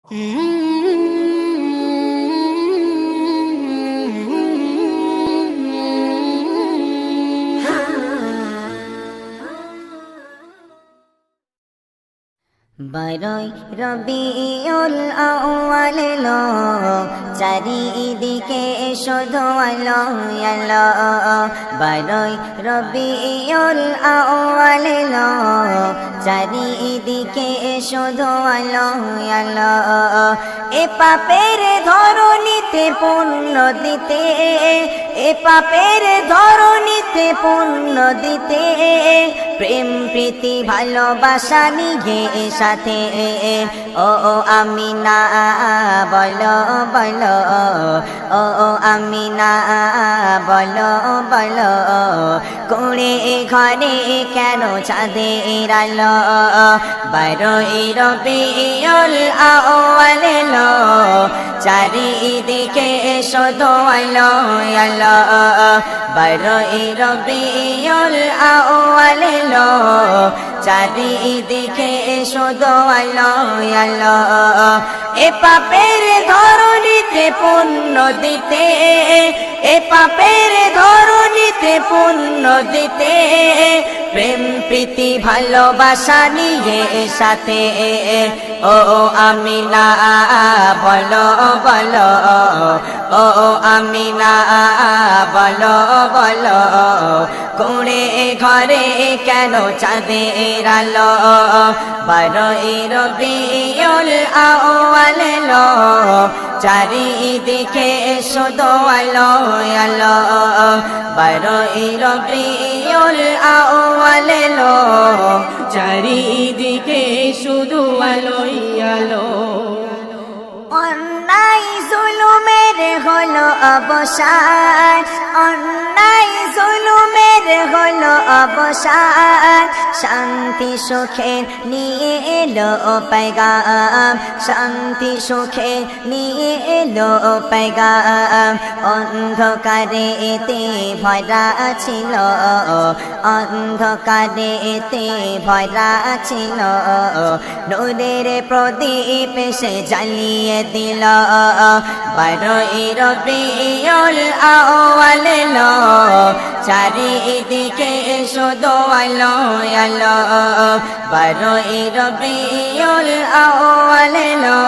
বারোই রবিউল আউয়াল এলো, চারিদিকে শুধু আলো আলো। বারোই রবিউল আউয়াল এলো, চারিদিকে শুধু আলো আলো। এ পাপের ধরণীতে পুণ্য দিতে, এ পাপের ধরণীতে পুণ্য দিতে, প্রেম প্রীতি ভালোবাসা নিয়ে সাথে। ও আমিনা বলো বলো, ও আমিনা বলো বলো, কুড়ে ঘরে কেন চাঁদের আলো? বারোই রবিউল আউয়াল এলো, চারিদিকে শুধু আলো আলো। বারোই রবিউল আউয়াল এলো, চারিদিকে শুধু আলো আলো। এ পাপের ধরণীতে পুণ্য দিতে, এ পাপের ধরণীতে পুণ্য দিতে, প্রেম প্রীতি ভালোবাসা নিয়ে সাথে। ও আমিনা বলো বলো, ও আমিনা বলো বলো, কুড়ে ঘরে কেন চাঁদের আলো? বারোই রবিউল আউয়াল এলো, চারিদিকে শুধু আলো আলো। বারোই রবিউল আউয়াল এলো, চারিদিকে শুধু আলোই আলো। অন্যায় জুলুমের হলো অবসান, অন্যায় জুলুমের হলো অবসান, শান্তি সুখের নিয়ে এলো পেগাম, শান্তি সুখের নিয়ে এলো পেগাম। অন্ধকারে এতে ভরা ছিল, অন্ধকারে এতে ভরা ছিল, নূরের প্রদীপ সে জ্বালিয়ে দিল। বারোই রবিউল আউয়াল এলো, চারিদিকে শুধু আলো আলো। বারোই রবিউল আউয়াল এলো,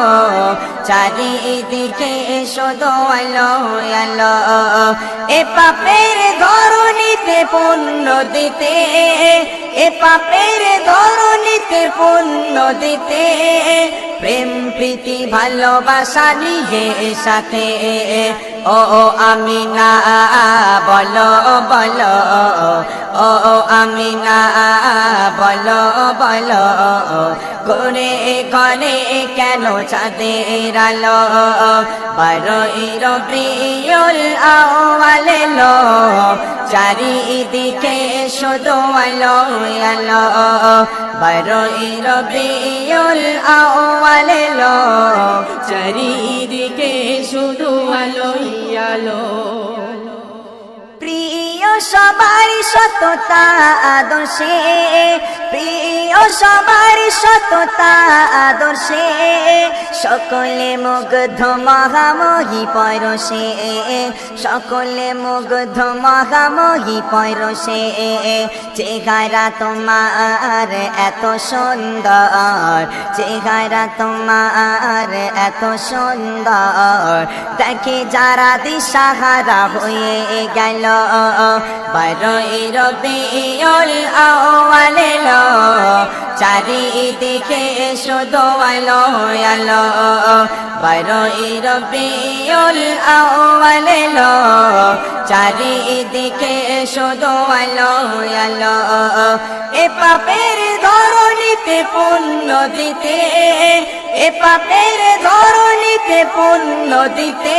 চারিদিকে শুধু আলো আলো। এ পাপের ধরণীতে পুণ্য দিতে, এ পাপের ধরণীতে পুণ্য দিতে, প্রেম প্রীতি ভালোবাসা নিয়ে সাথে। ও আমিনা বলো বলো, ও আমিনা বলো বলো, কুড়ে ঘরে কেন চাঁদের আলো? বারোই রবিউল আউয়াল এলো, চারিদিকে শুধু আলো আলো। বারোই রবিউল আউয়াল এলো, চারিদিকে শুধু আলোই আলো। প্রিয় সবার সততা আদর্শে, প্রিয় সবার সততা আদর্শে, সকলে মুগ্ধ মহামোহী পরশে, সকলে মুগ্ধ মহামোহী পরশে। চেহারা তোমার এত সুন্দর, চেহারা তোমার এত সুন্দর, দেখে যারা দিশাহারা হয়ে গেল। বারোই রবিউল আউয়াল এলো, চারিদিকে শুধু আলো আলো। বারোই রবিউল আউয়াল এলো, চারিদিকে শুধু আলো আলো। এ পাপের ধরণীতে পুণ্য দিতে, এ পাপের ধরণীতে পুণ্য দিতে,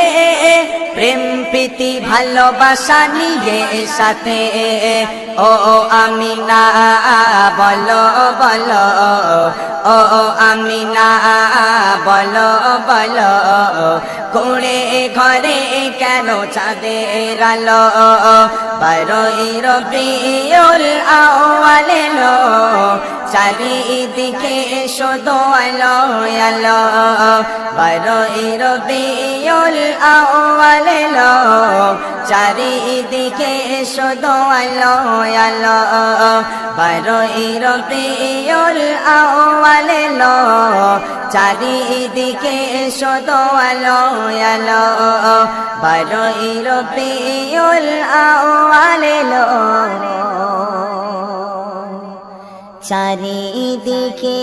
প্রেম প্রীতি ভালোবাসা নিয়ে সাথে। ও আমিনা বলো বলো, ও আমিনা বলো বলো, কুড়ে ঘরে কেন চাঁদের আলো? বারোই রবিউল আউয়াল এলো, চারিদিকে শুধু আলো আলো। বারোই রবিউল আউয়াল এলো চারিদিকে শুধু আলো আলো বারোই রবিউল আউয়াল এলো চারিদিকে শুধু আলো আলো বারোই রবিউল আউয়াল এলো চারিদিকে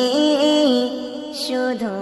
শুধু